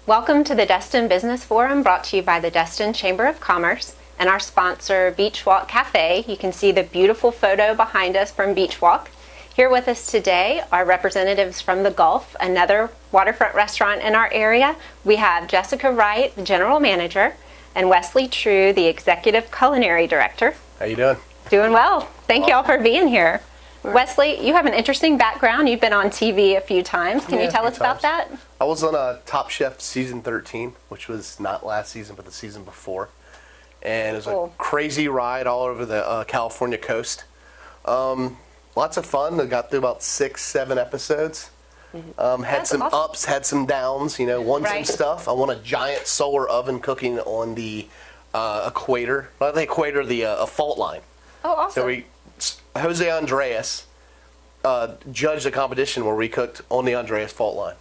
Welcome to the Destin Business Forum, brought to you by the Destin Chamber of Commerce and our sponsor, Beach Walk Cafe. You can see the beautiful photo behind us from Beach Walk. Here with us today are representatives from the Gulf, another waterfront restaurant in our area. We have Jessica Wright, the general manager, and Wesley True, the executive culinary director. How you doing? Doing well. Thank you all for being here. Wesley, you have an interesting background. You've been on TV a few times. Can you tell us about that? I was on Top Chef season 13, which was not last season, but the season before. And it was a crazy ride all over the California coast. Lots of fun. I got through about 6-7 episodes. Had some ups, had some downs. You know, won some stuff. I won a giant solar oven cooking on the equator. Not the equator, the fault line. Oh, awesome. So Jose Andreas judged a competition where we cooked on the Andreas fault line.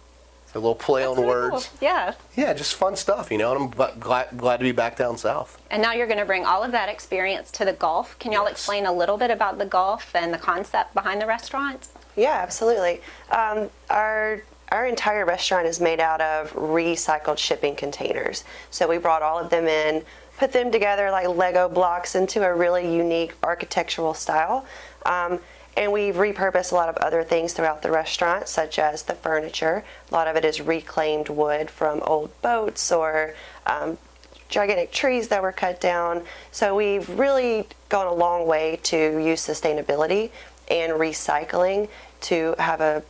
So a little play on words. Cool. Yeah. Yeah, just fun stuff, you know, and I'm glad to be back down south. And now you're going to bring all of that experience to the Gulf. Can y'all explain a little bit about the Gulf and the concept behind the restaurant? Yeah, absolutely. Our entire restaurant is made out of recycled shipping containers. So we brought all of them in, put them together like Lego blocks into a really unique architectural style. And we've repurposed a lot of other things throughout the restaurant, such as the furniture. A lot of it is reclaimed wood from old boats or gigantic trees that were cut down. So we've really gone a long way to use sustainability and recycling to have a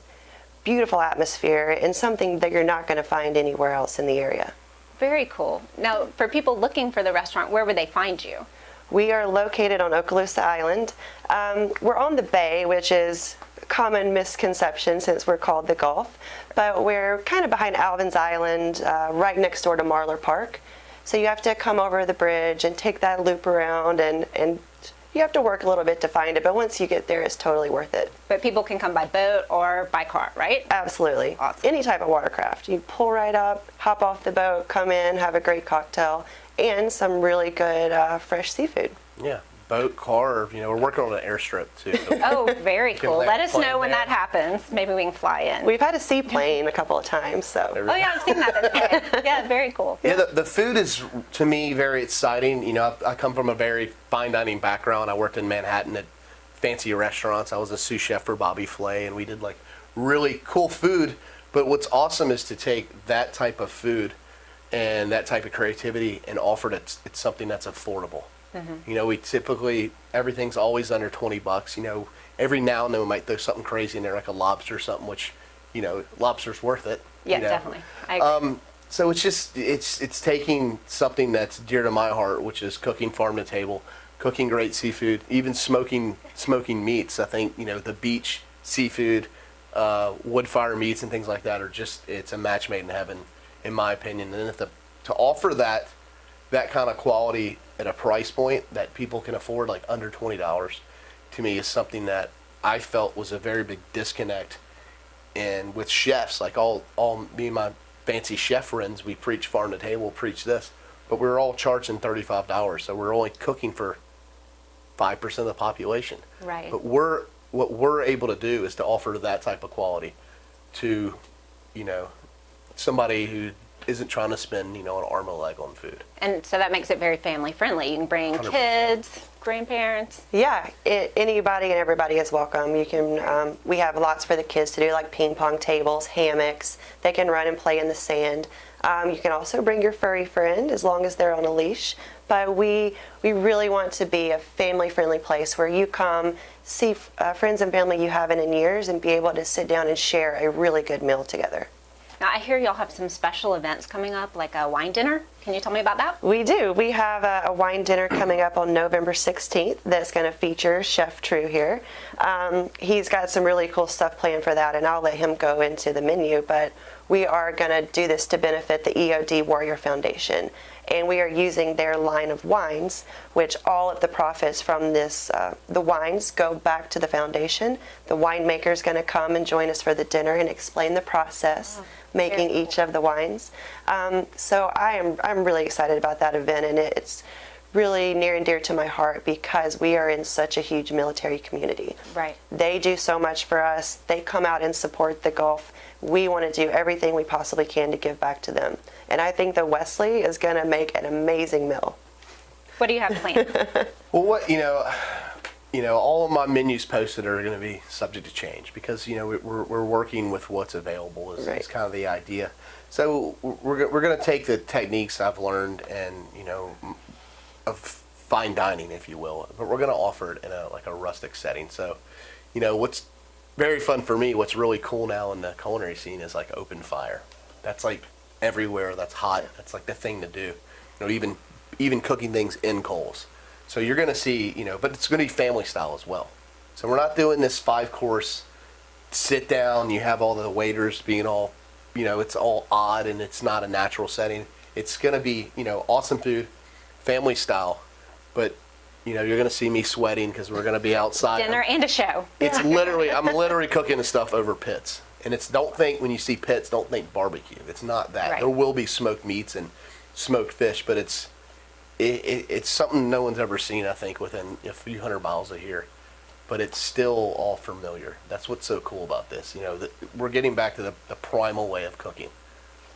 beautiful atmosphere and something that you're not going to find anywhere else in the area. Very cool. Now, for people looking for the restaurant, where would they find you? We are located on Okaloosa Island. We're on the bay, which is a common misconception since we're called the Gulf, but we're kind of behind Alvin's Island, right next door to Marlar Park. So you have to come over the bridge and take that loop around, and you have to work a little bit to find it, but once you get there, it's totally worth it. But people can come by boat or by car, right? Absolutely. Awesome. Any type of watercraft. You pull right up, hop off the boat, come in, have a great cocktail, and some really good fresh seafood. Yeah, boat, car, you know, we're working on an airstrip too. Oh, very cool. Let us know when that happens. Maybe we can fly in. We've had a seaplane a couple of times, so. Oh yeah, I've seen that. Yeah, very cool. Yeah, the food is, to me, very exciting. You know, I come from a very fine dining background. I worked in Manhattan at fancy restaurants. I was a sous chef for Bobby Flay, and we did like really cool food. But what's awesome is to take that type of food and that type of creativity and offer it. It's something that's affordable. You know, we typically, everything's always under $20. You know, every now and then we might throw something crazy in there, like a lobster or something, which, you know, lobster's worth it. Yeah, you know? definitely. I agree. So it's just, it's taking something that's dear to my heart, which is cooking farm to table, cooking great seafood, even smoking meats. I think, you know, the beach seafood, wood fire meats and things like that are just, it's a match made in heaven, in my opinion. And if to offer that kind of quality at a price point that people can afford, like under $20, to me is something that I felt was a very big disconnect. And with chefs, like all me and my fancy chef friends, we preach farm to table, preach this, but we're all charging $35, so we're only cooking for 5% of the population. Right. But what we're able to do is to offer that type of quality to, you know, somebody who isn't trying to spend, you know, an arm and a leg on food. And so that makes it very family friendly. You can bring 100%. kids, grandparents. Yeah, anybody and everybody is welcome. You can. We have lots for the kids to do, like ping pong tables, hammocks. They can run and play in the sand. You can also bring your furry friend as long as they're on a leash. But we really want to be a family-friendly place where you come, see friends and family you haven't in years, and be able to sit down and share a really good meal together. Now, I hear y'all have some special events coming up, like a wine dinner. Can you tell me about that? We do. We have a wine dinner coming up on November 16th that's going to feature Chef True here. He's got some really cool stuff planned for that, and I'll let him go into the menu, but we are going to do this to benefit the EOD Warrior Foundation. And we are using their line of wines, which all of the profits from this, the wines go back to the foundation. The winemaker is going to come and join us for the dinner and explain the process, making each of the wines. So I'm really excited about that event, and it's really near and dear to my heart because we are in such a huge military community. Right. They do so much for us. They come out and support the Gulf. We want to do everything we possibly can to give back to them. And I think that Wesley is going to make an amazing meal. What do you have planned? Well, all of my menus posted are going to be subject to change because we're working with what's available is kind of the idea. So we're going to take the techniques I've learned and of fine dining, if you will, but we're going to offer it in a rustic setting. So what's very fun for me, what's really cool now in the culinary scene is like open fire. That's like everywhere. That's hot. That's like the thing to do. Even cooking things in coals. So you're going to see, but it's going to be family style as well. So we're not doing this 5-course sit down. You have all the waiters being all, it's all odd and it's not a natural setting. It's going to be, awesome food, family style, but you're going to see me sweating because we're going to be outside. Dinner and a show. It's literally, I'm literally cooking the stuff over pits. And when you see pits, don't think barbecue. It's not that. Right. There will be smoked meats and smoked fish, but it's something no one's ever seen, I think, within a few hundred miles of here. But it's still all familiar. That's what's so cool about this. We're getting back to the primal way of cooking,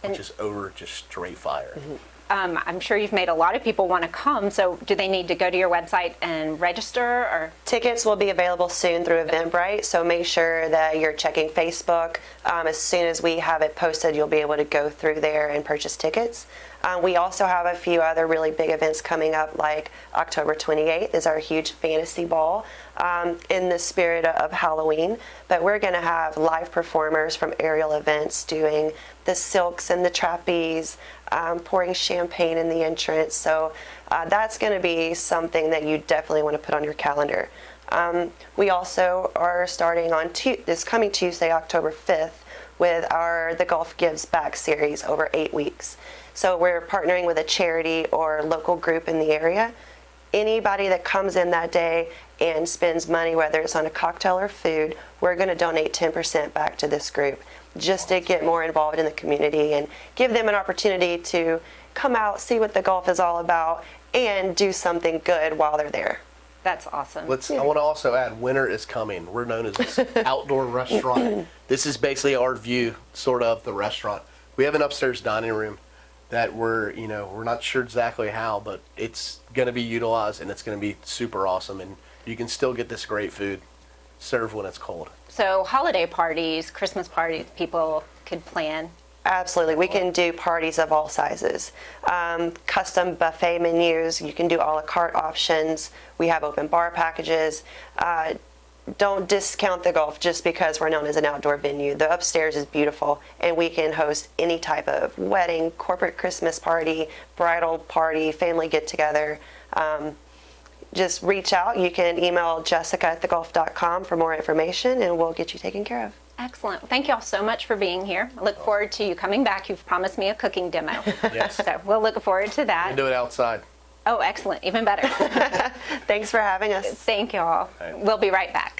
which is over just straight fire. Mm-hmm. I'm sure you've made a lot of people want to come, so do they need to go to your website and register? Or Tickets will be available soon through Eventbrite, so make sure that you're checking Facebook. As soon as we have it posted, you'll be able to go through there and purchase tickets. We also have a few other really big events coming up, like October 28th is our huge fantasy ball in the spirit of Halloween. But we're going to have live performers from aerial events doing the silks and the trapeze, pouring champagne in the entrance. So that's going to be something that you definitely want to put on your calendar. We also are starting on this coming Tuesday, October 5th, with our The Gulf Gives Back series over 8 weeks. So we're partnering with a charity or local group in the area. Anybody that comes in that day and spends money, whether it's on a cocktail or food, we're going to donate 10% back to this group just to get more involved in the community and give them an opportunity to come out, see what the Gulf is all about, and do something good while they're there. that's awesome. I want to also add, winter is coming. We're known as this outdoor restaurant. This is basically our view, sort of, the restaurant. We have an upstairs dining room that we're not sure exactly how, but it's going to be utilized and it's going to be super awesome. And you can still get this great food served when it's cold. So holiday parties, Christmas parties, people could plan. Absolutely. We can do parties of all sizes. Custom buffet menus. You can do a la carte options. We have open bar packages. Don't discount the Gulf just because we're known as an outdoor venue. The upstairs is beautiful, and we can host any type of wedding, corporate Christmas party, bridal party, family get-together. Just reach out. You can email jessica@thegulf.com for more information, and we'll get you taken care of. Excellent. Thank you all so much for being here. I look forward to you coming back. You've promised me a cooking demo. Yes. So we'll look forward to that. We can do it outside. Oh, excellent. Even better. Thanks for having us. Thank you all. Right. We'll be right back.